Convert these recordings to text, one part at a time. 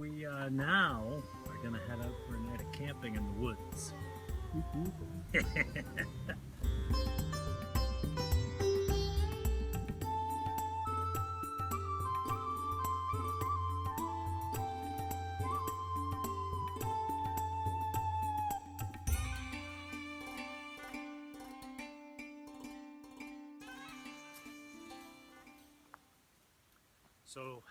we now are gonna head out for a night of camping in the woods. So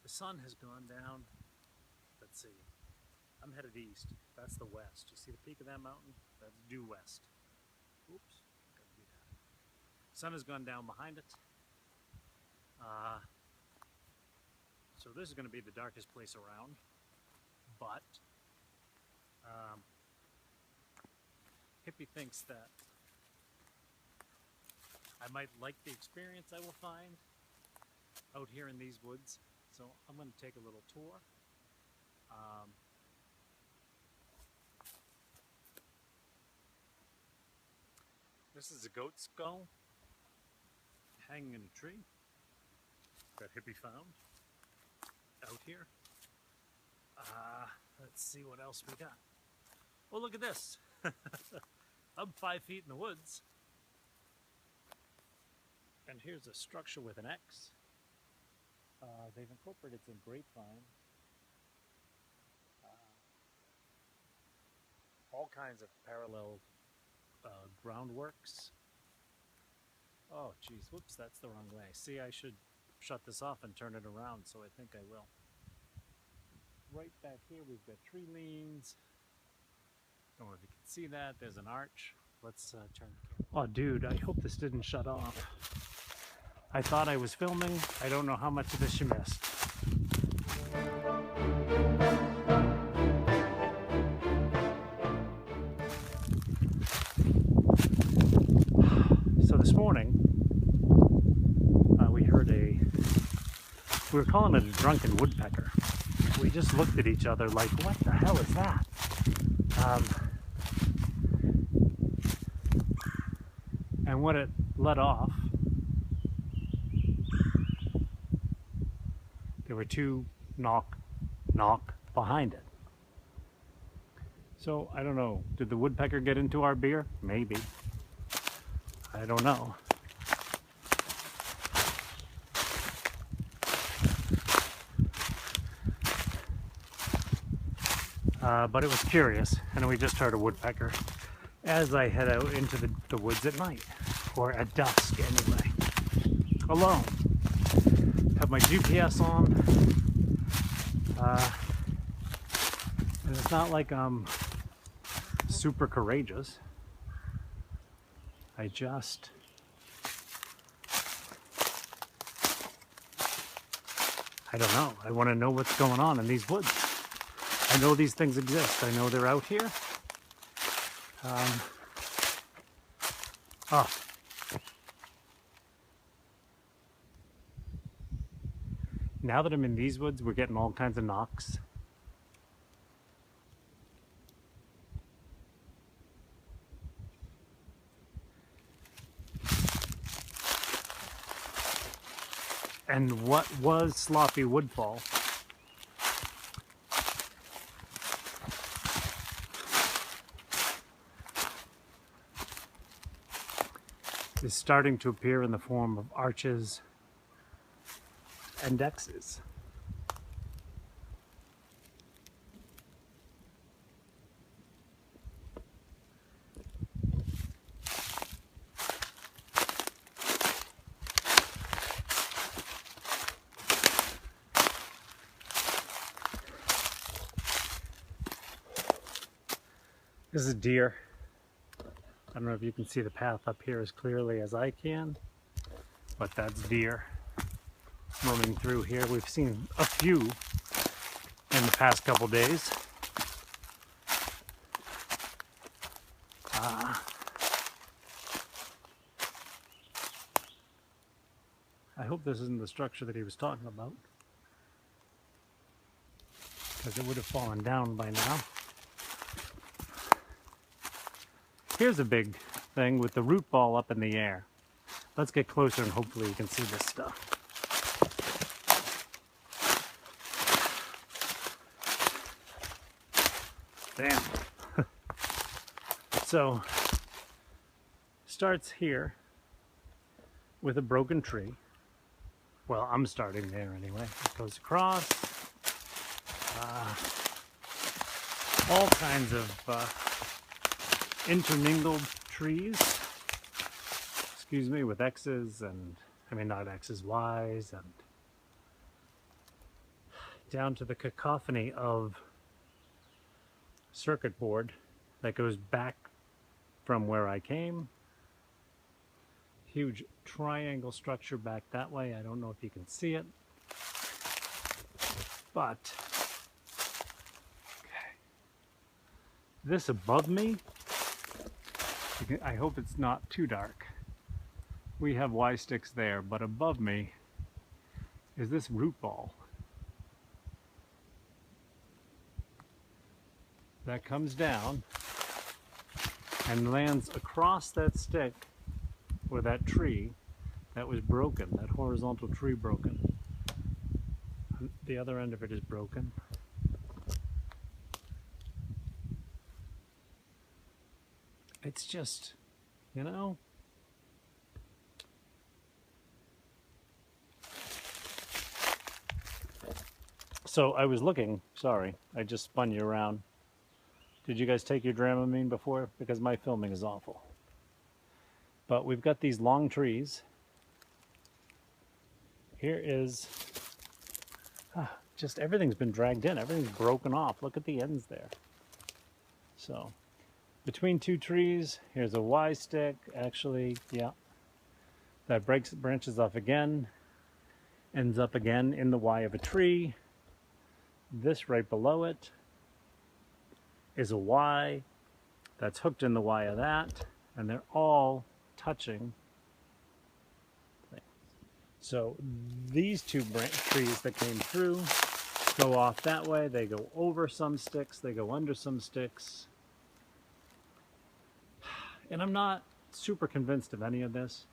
the sun has gone down. Let's see. I'm headed east. That's the west. You see the peak of that mountain? That's due west. Oops, gotta do that. Sun has gone down behind it. So this is going to be the darkest place around, but Hippy thinks that I might like the experience I will find out here in these woods. So I'm going to take a little tour. This is a goat skull hanging in a tree that Hippy found out here. Let's see what else we got. Oh, look at this. I'm 5 feet in the woods. And here's a structure with an X. They've incorporated some grapevine. All kinds of parallel groundworks. Oh geez, whoops, that's the wrong way. See, I should shut this off and turn it around, so I think I will. Right back here we've got tree leans. Don't know if you can see that. There's an arch. Let's turn the camera. Oh dude, I hope this didn't shut off. I thought I was filming. I don't know how much of this you missed. So this morning, we were calling it a drunken woodpecker. We just looked at each other like, what the hell is that? And when it let off, there were two knock behind it. So I don't know, did the woodpecker get into our beer? Maybe. I don't know. But it was curious, and we just heard a woodpecker as I head out into the woods at night, or at dusk anyway, alone. Have my GPS on, and it's not like I'm super courageous. I don't know. I want to know what's going on in these woods. I know these things exist. I know they're out here. Now that I'm in these woods, we're getting all kinds of knocks. And what was sloppy Woodfall is starting to appear in the form of arches and X's. This is deer. I don't know if you can see the path up here as clearly as I can, but that's deer roaming through here. We've seen a few in the past couple days. I hope this isn't the structure that he was talking about, because it would have fallen down by now. Here's a big thing with the root ball up in the air. Let's get closer and hopefully you can see this stuff. Damn. So, starts here with a broken tree. Well, I'm starting there anyway. It goes across. All kinds of intermingled trees. Excuse me, with X's and, I mean not X's, Y's, and down to the cacophony of circuit board that goes back from where I came. Huge triangle structure back that way. I don't know if you can see it, but okay. This above me, I hope it's not too dark. We have Y sticks there, but above me is this root ball that comes down and lands across that stick or that tree that was broken, that horizontal tree broken. The other end of it is broken. It's just, you know, so I was looking, sorry, I just spun you around. Did you guys take your Dramamine before? Because my filming is awful. But we've got these long trees. Here is, just everything's been dragged in. Everything's broken off. Look at the ends there. So, between two trees, here's a Y stick. Actually, yeah. That branches off again. Ends up again in the Y of a tree. This right below it is a Y that's hooked in the Y of that, and they're all touching things. So these two trees that came through go off that way. They go over some sticks, they go under some sticks, and I'm not super convinced of any of this,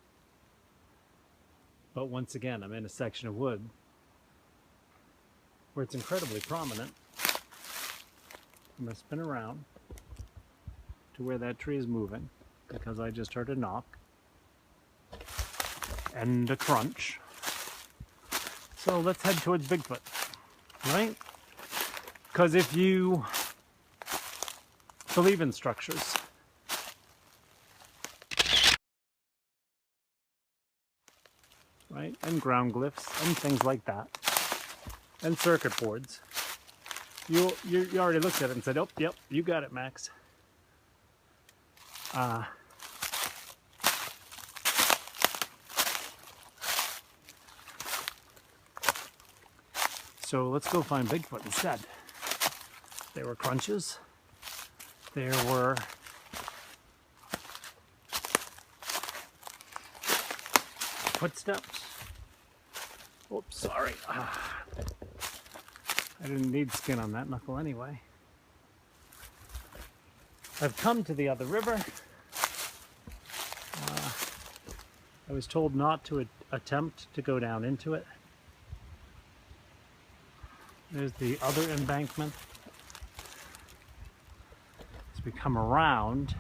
but once again, I'm in a section of wood where it's incredibly prominent. I'm going to spin around to where that tree is moving because I just heard a knock and a crunch. So let's head towards Bigfoot, right? Because if you believe in structures, right, and ground glyphs and things like that, and circuit boards, you already looked at it and said, oh, yep, you got it, Max. So let's go find Bigfoot instead. There were crunches. There were footsteps. Oops, sorry. I didn't need skin on that knuckle anyway. I've come to the other river. I was told not to attempt to go down into it. There's the other embankment. As we come around,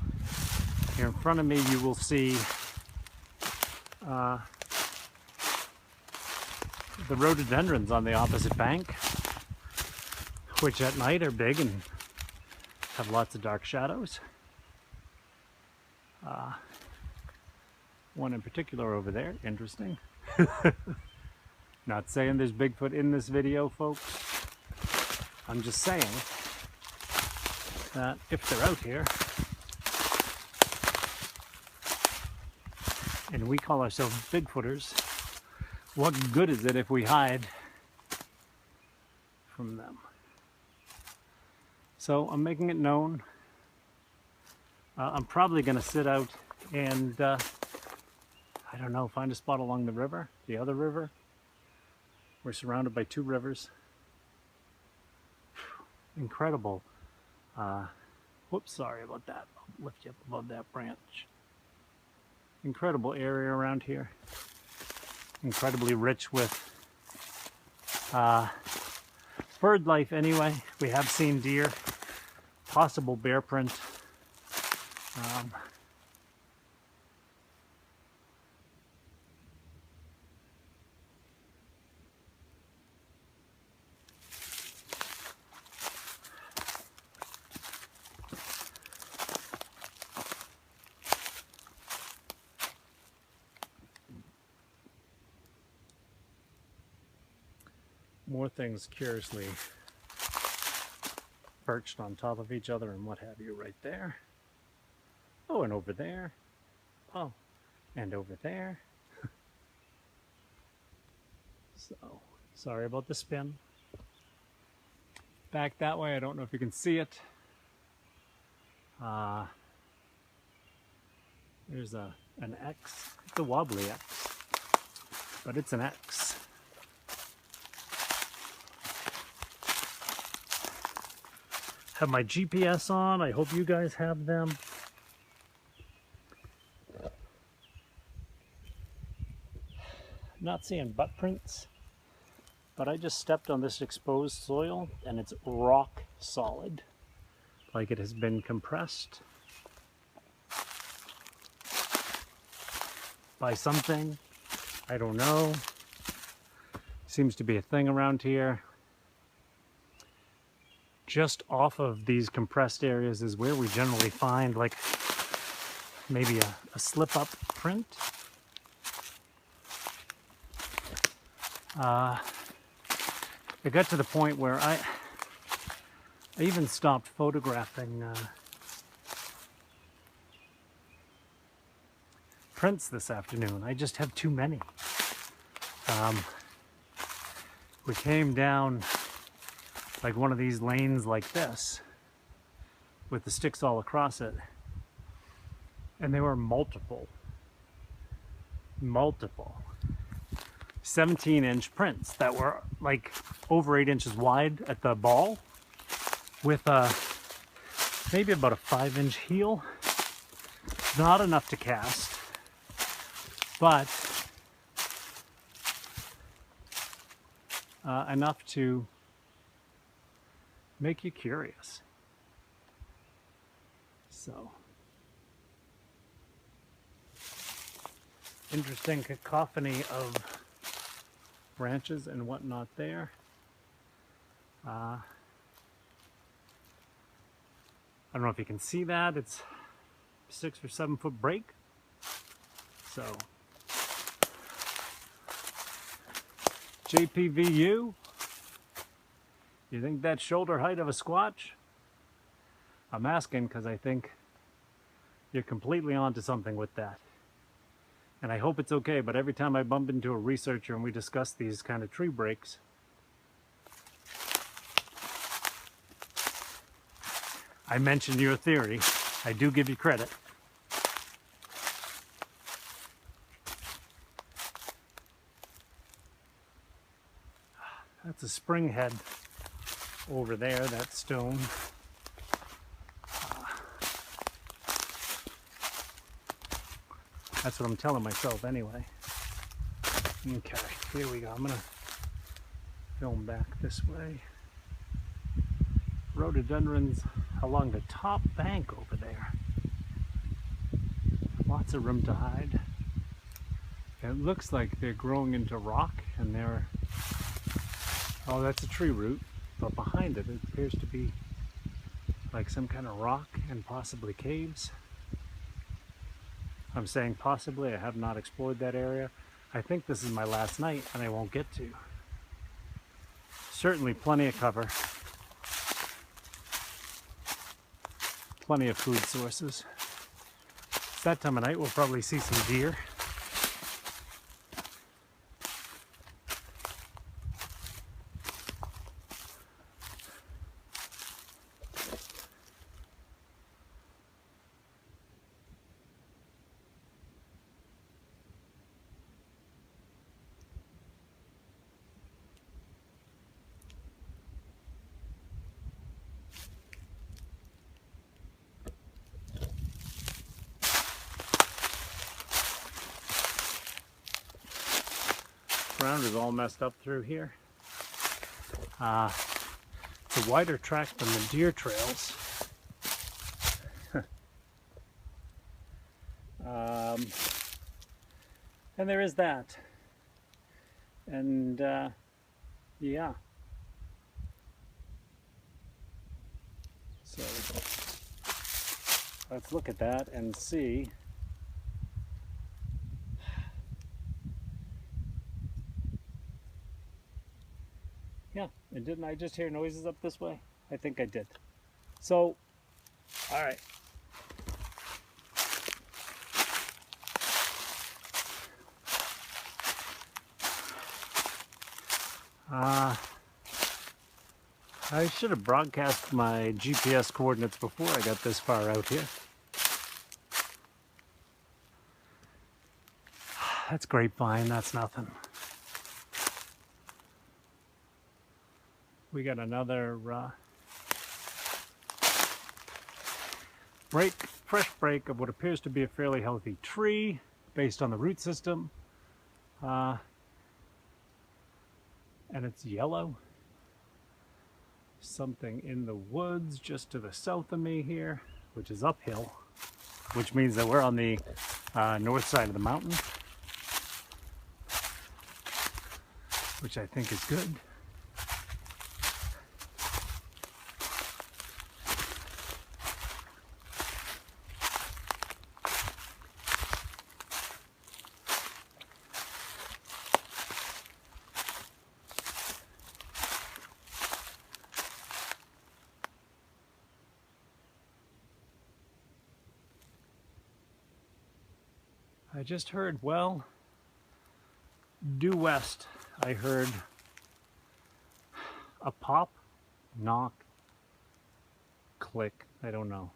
here in front of me you will see the rhododendrons on the opposite bank, which at night are big and have lots of dark shadows. One in particular over there, interesting. Not saying there's Bigfoot in this video, folks. I'm just saying that if they're out here, and we call ourselves Bigfooters, what good is it if we hide from them? So I'm making it known. I'm probably going to sit out and, I don't know, find a spot along the river, the other river. We're surrounded by two rivers. Incredible. Whoops, sorry about that. I'll lift you up above that branch. Incredible area around here. Incredibly rich with bird life anyway. We have seen deer possible bear print. More things curiously perched on top of each other and what have you right there. Oh, and over there. Oh, and over there. So, sorry about the spin. Back that way, I don't know if you can see it. There's an X. It's a wobbly X, but it's an X. Have my GPS on. I hope you guys have them. Not seeing butt prints, but I just stepped on this exposed soil and it's rock solid, like it has been compressed by something. I don't know. Seems to be a thing around here. Just off of these compressed areas is where we generally find like maybe a slip-up print. It got to the point where I even stopped photographing prints this afternoon. I just have too many. We came down like one of these lanes like this with the sticks all across it, and there were multiple 17-inch prints that were like over 8 inches wide at the ball with maybe about a 5-inch heel. Not enough to cast, but enough to make you curious. So, interesting cacophony of branches and whatnot there. I don't know if you can see that. It's 6 or 7 foot break. So, JPVU, you think that's shoulder height of a squatch? I'm asking because I think you're completely onto something with that. And I hope it's okay, but every time I bump into a researcher and we discuss these kind of tree breaks, I mention your theory. I do give you credit. That's a spring head over there, that stone. That's what I'm telling myself anyway. Okay, here we go. I'm gonna film back this way. Rhododendrons along the top bank over there. Lots of room to hide. It looks like they're growing into rock and they're... Oh, that's a tree root, but behind it, it appears to be like some kind of rock and possibly caves. I'm saying possibly, I have not explored that area. I think this is my last night and I won't get to. Certainly plenty of cover. Plenty of food sources. It's that time of night, we'll probably see some deer. Ground is all messed up through here. It's a wider track than the deer trails. And there is that. And yeah. So let's look at that and see. Yeah, and didn't I just hear noises up this way? I think I did. So, all right. I should have broadcast my GPS coordinates before I got this far out here. That's grapevine, that's nothing. We got another fresh break of what appears to be a fairly healthy tree based on the root system. And it's yellow. Something in the woods just to the south of me here, which is uphill, which means that we're on the north side of the mountain, which I think is good. I just heard, well, due west, I heard a pop, knock, click, I don't know.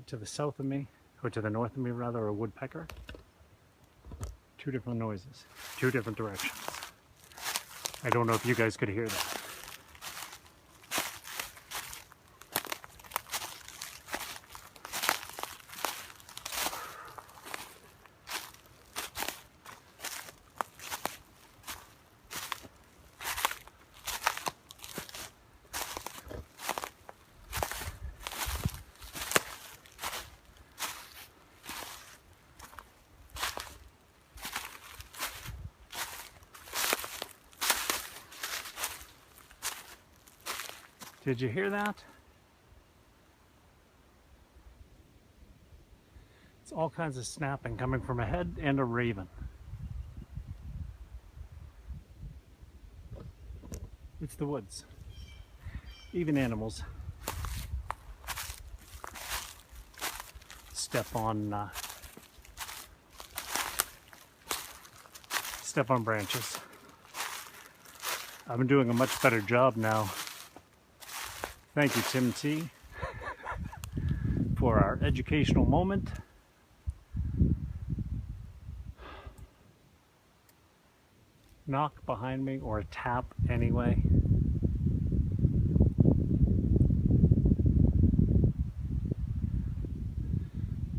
To the south of me, or to the north of me rather, a woodpecker. Two different noises, two different directions. I don't know if you guys could hear that. Did you hear that? It's all kinds of snapping coming from a head and a raven. It's the woods. Even animals step on branches. I've been doing a much better job now. Thank you, Tim T, for our educational moment. Knock behind me, or a tap anyway.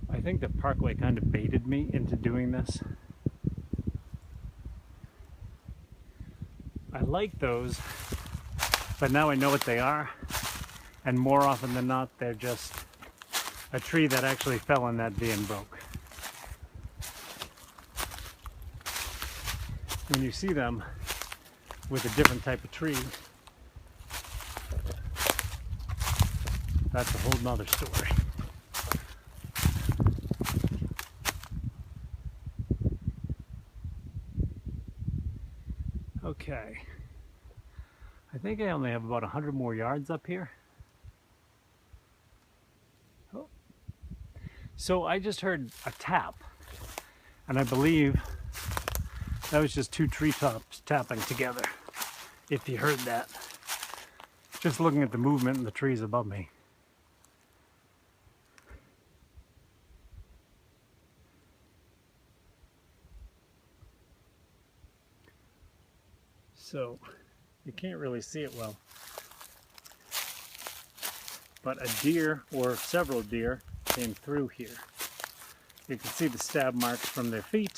I think the Parkway kind of baited me into doing this. I like those, but now I know what they are. And more often than not, they're just a tree that actually fell in that V and broke. When you see them with a different type of tree, that's a whole nother story. Okay. I think I only have about 100 more yards up here. So I just heard a tap, and I believe that was just two treetops tapping together, if you heard that. Just looking at the movement in the trees above me. So you can't really see it well, but a deer, or several deer, came through here. You can see the stab marks from their feet,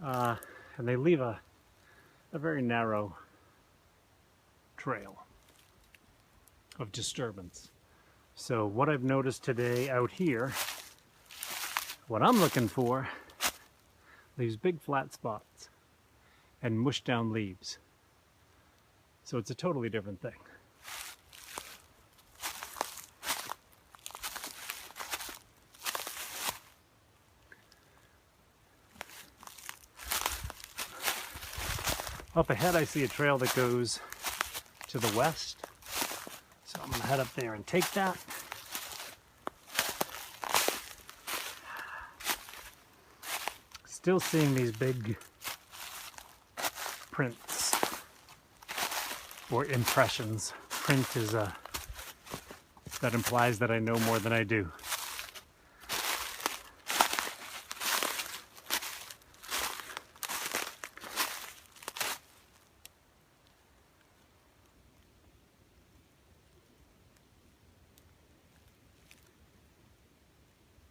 and they leave a very narrow trail of disturbance. So what I've noticed today out here, what I'm looking for, these big flat spots and mushed down leaves. So it's a totally different thing. Up ahead I see a trail that goes to the west. So I'm gonna head up there and take that. Still seeing these big prints or impressions. Print is that implies that I know more than I do.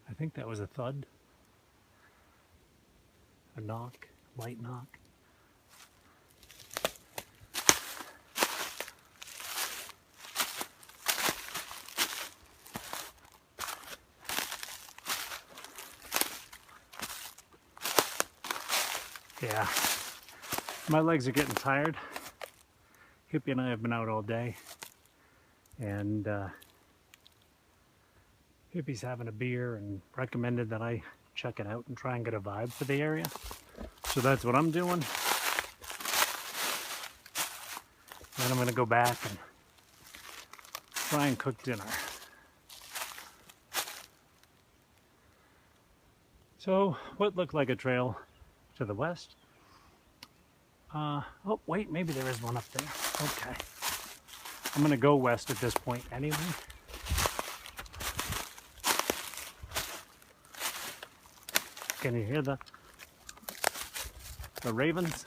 I think that was a thud. A knock, light knock. Yeah, my legs are getting tired. Hippy and I have been out all day, and Hippy's having a beer and recommended that I check it out and try and get a vibe for the area. So that's what I'm doing. Then I'm gonna go back and try and cook dinner. So what looked like a trail to the west. Oh wait, maybe there is one up there. Okay. I'm gonna go west at this point anyway. Can you hear the ravens?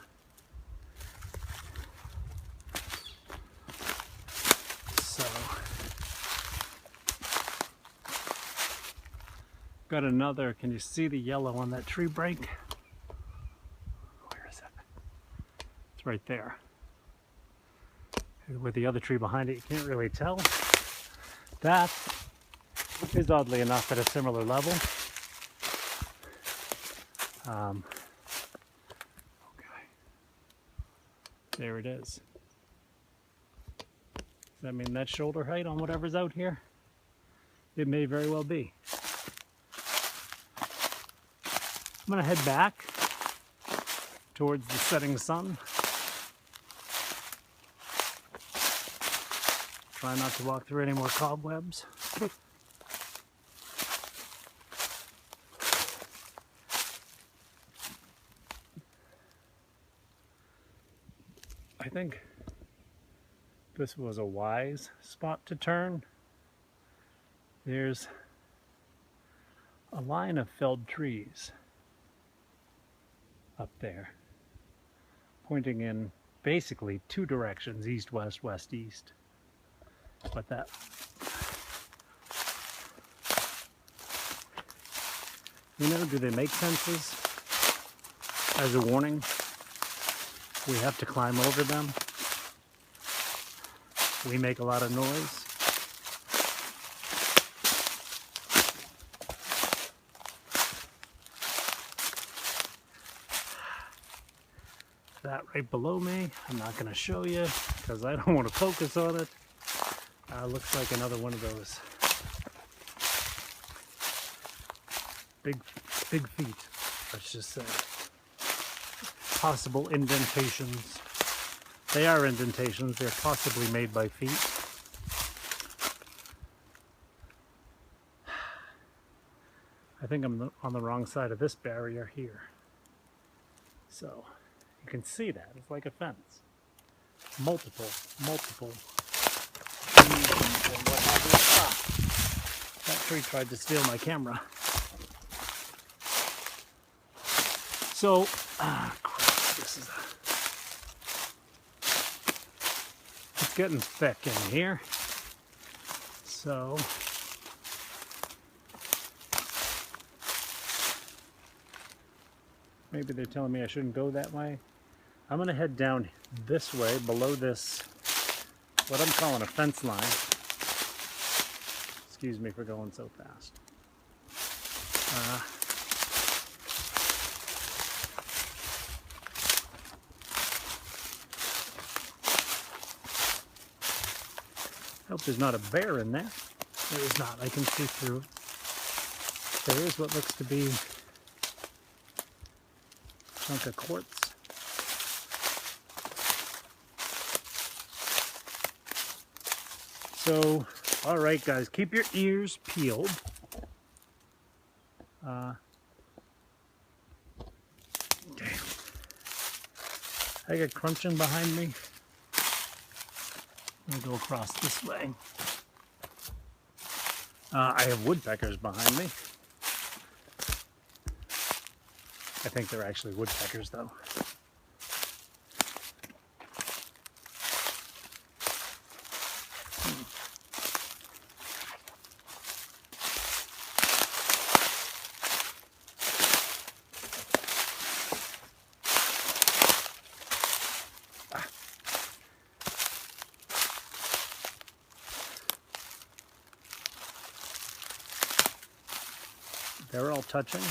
So, got another, can you see the yellow on that tree break? Where is it? It's right there. With the other tree behind it, you can't really tell. That is oddly enough at a similar level. Okay, there it is. Does that mean that's shoulder height on whatever's out here? It may very well be. I'm gonna head back towards the setting sun. Try not to walk through any more cobwebs. I think this was a wise spot to turn. There's a line of felled trees up there, pointing in basically two directions, east, west, west, east. But that, you know, do they make fences as a warning? We have to climb over them. We make a lot of noise. That right below me, I'm not going to show you because I don't want to focus on it. Looks like another one of those big feet, let's just say. Possible indentations. They are indentations, they're possibly made by feet. I think I'm on the wrong side of this barrier here. So, you can see that, it's like a fence. Multiple. That tree tried to steal my camera. So, crap, this is it's getting thick in here. So, maybe they're telling me I shouldn't go that way. I'm gonna head down this way, below this, what I'm calling a fence line. excuse me for going so fast. Hope there's not a bear in there. There is not. I can see through it. There is what looks to be a chunk of quartz. So, all right, guys, keep your ears peeled. Damn. I got crunching behind me. I'm gonna go across this way. I have woodpeckers behind me. I think they're actually woodpeckers, though. They're all touching.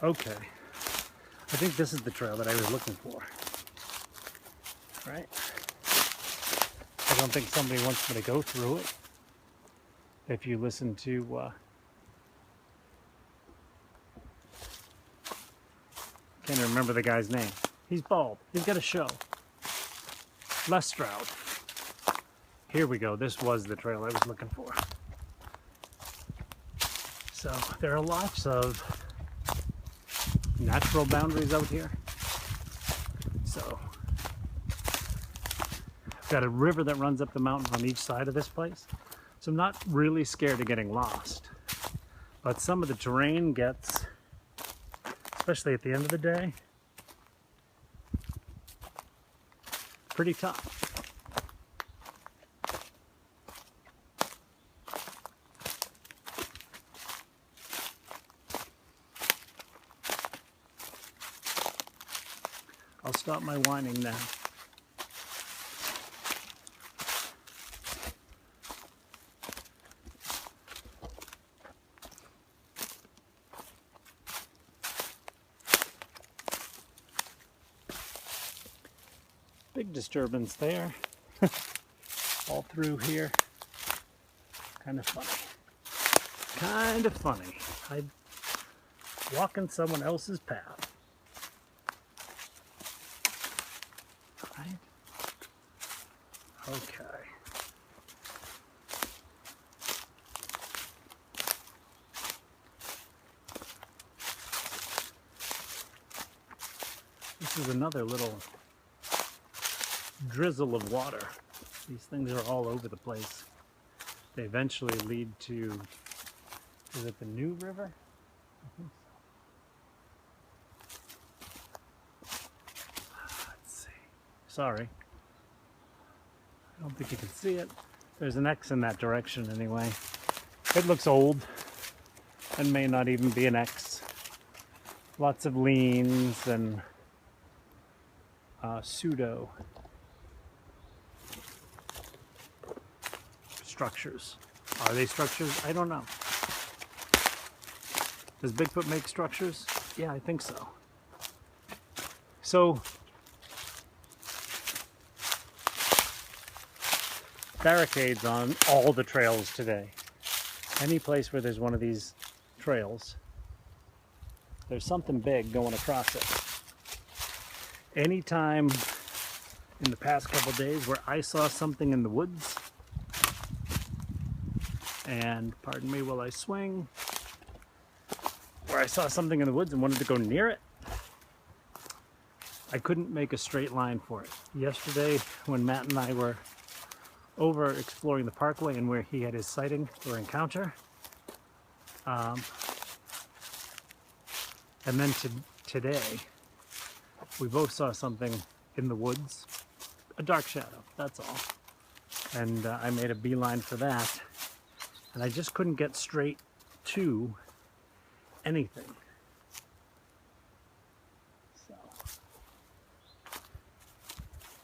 Okay. I think this is the trail that I was looking for. Right? I don't think somebody wants me to go through it. If you listen to can't remember the guy's name. He's bald. He's got a show. Les Stroud. Here we go. This was the trail I was looking for. So there are lots of natural boundaries out here. So I've got a river that runs up the mountain on each side of this place. So I'm not really scared of getting lost. But some of the terrain gets, especially at the end of the day, pretty tough. I'll stop my whining now. Big disturbance there. All through here. Kind of funny. Kind of funny. I'm walking someone else's path. Right? Okay. This is another little drizzle of water. These things are all over the place. They eventually lead to, is it the New River? I think so. Let's see. Sorry. I don't think you can see it. There's an X in that direction anyway. It looks old and may not even be an X. Lots of leans and pseudo structures. Are they structures? I don't know. Does Bigfoot make structures? Yeah, I think so. So, barricades on all the trails today. Any place where there's one of these trails, there's something big going across it. Anytime in the past couple days where I saw something in the woods, and pardon me while I swing, where I saw something in the woods and wanted to go near it, I couldn't make a straight line for it. Yesterday, when Matt and I were over exploring the parkway and where he had his sighting or encounter, and then today, we both saw something in the woods, a dark shadow, that's all. And I made a beeline for that. And I just couldn't get straight to anything. So,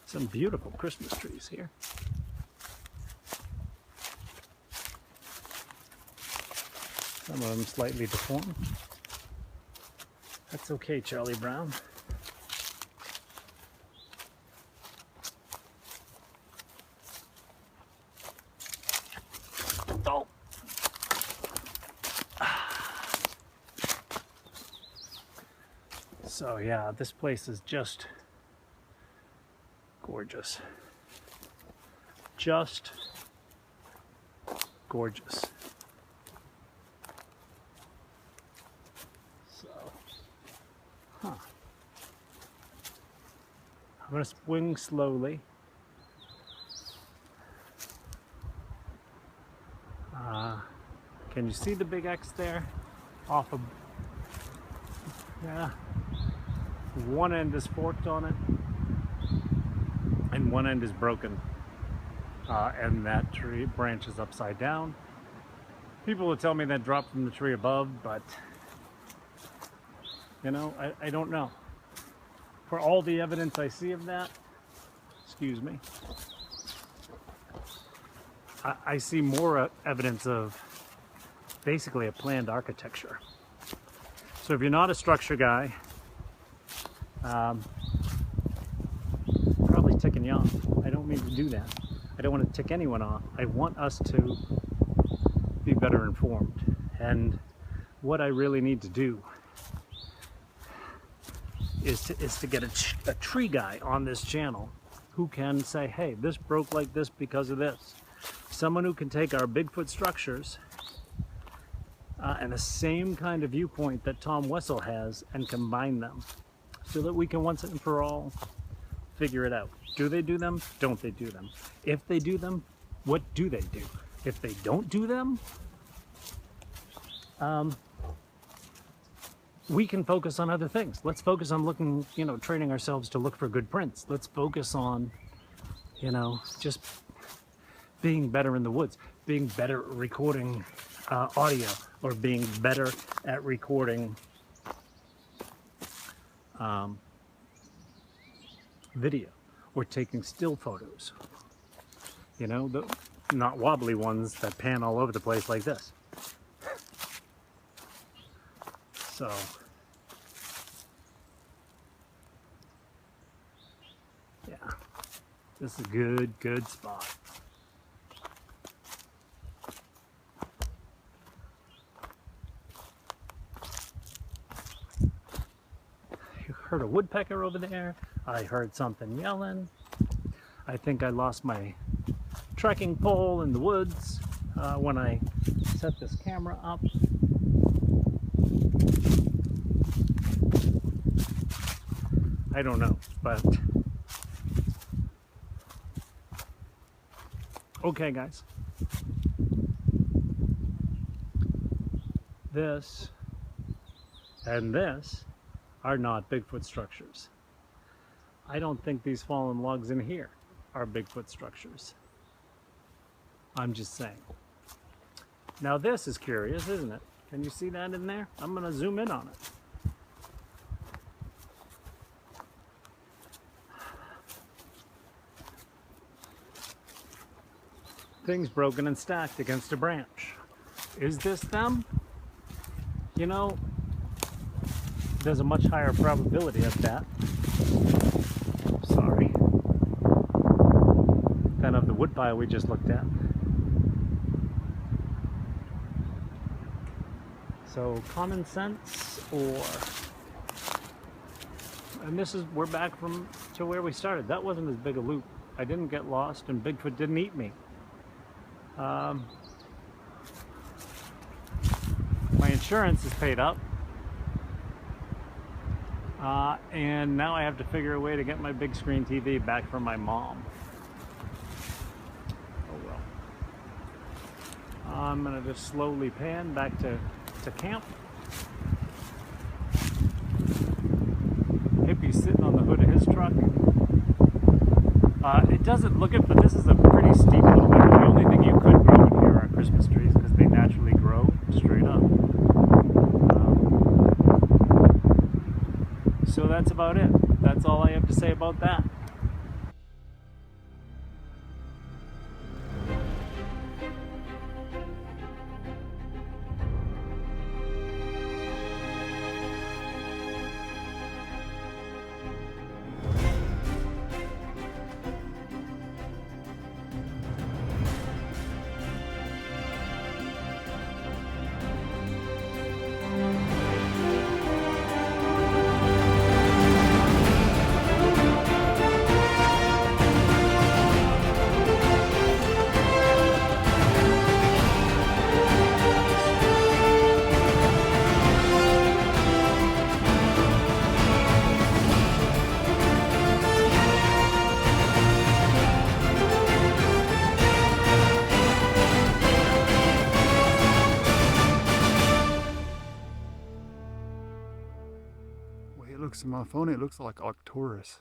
some beautiful Christmas trees here. Some of them slightly deformed. That's okay, Charlie Brown. Oh! So yeah, this place is just gorgeous. Just gorgeous. So, I'm gonna swing slowly. Can you see the big X there? Off of, yeah. One end is forked on it, and one end is broken. And that tree branch is upside down. People will tell me that dropped from the tree above, but you know, I don't know. For all the evidence I see of that, excuse me, I see more evidence of basically a planned architecture. So if you're not a structure guy, probably ticking you off. I don't mean to do that. I don't want to tick anyone off. I want us to be better informed. And what I really need to do is to get a tree guy on this channel who can say, hey, this broke like this because of this. Someone who can take our Bigfoot structures and the same kind of viewpoint that Tom Wessel has and combine them so that we can once and for all figure it out. Do they do them? Don't they do them? If they do them, what do they do? If they don't do them, we can focus on other things. Let's focus on looking, you know, training ourselves to look for good prints. Let's focus on, you know, just being better in the woods, being better at recording audio, or being better at recording video, or taking still photos. You know, the not wobbly ones that pan all over the place like this. So, yeah, this is a good spot. You heard a woodpecker over there. I heard something yelling. I think I lost my trekking pole in the woods when I set this camera up. I don't know, but okay, guys. This and this are not Bigfoot structures. I don't think these fallen logs in here are Bigfoot structures. I'm just saying. Now this is curious, isn't it? Can you see that in there? I'm gonna zoom in on it. Things broken and stacked against a branch. Is this them? You know, there's a much higher probability of that. Sorry. Than of the woodpile we just looked at. So common sense, or, and this is, we're back to where we started. That wasn't as big a loop. I didn't get lost and Bigfoot didn't eat me. My insurance is paid up, and now I have to figure a way to get my big screen TV back from my mom. Oh well. I'm gonna just slowly pan back to camp. Hippy's sitting on the hood of his truck. It doesn't look it, but this is a pretty steep little area. The only thing you could grow in here are Christmas trees because they naturally grow straight up. that's about it. That's all I have to say about that. It looks on my phone, it looks like Arcturus.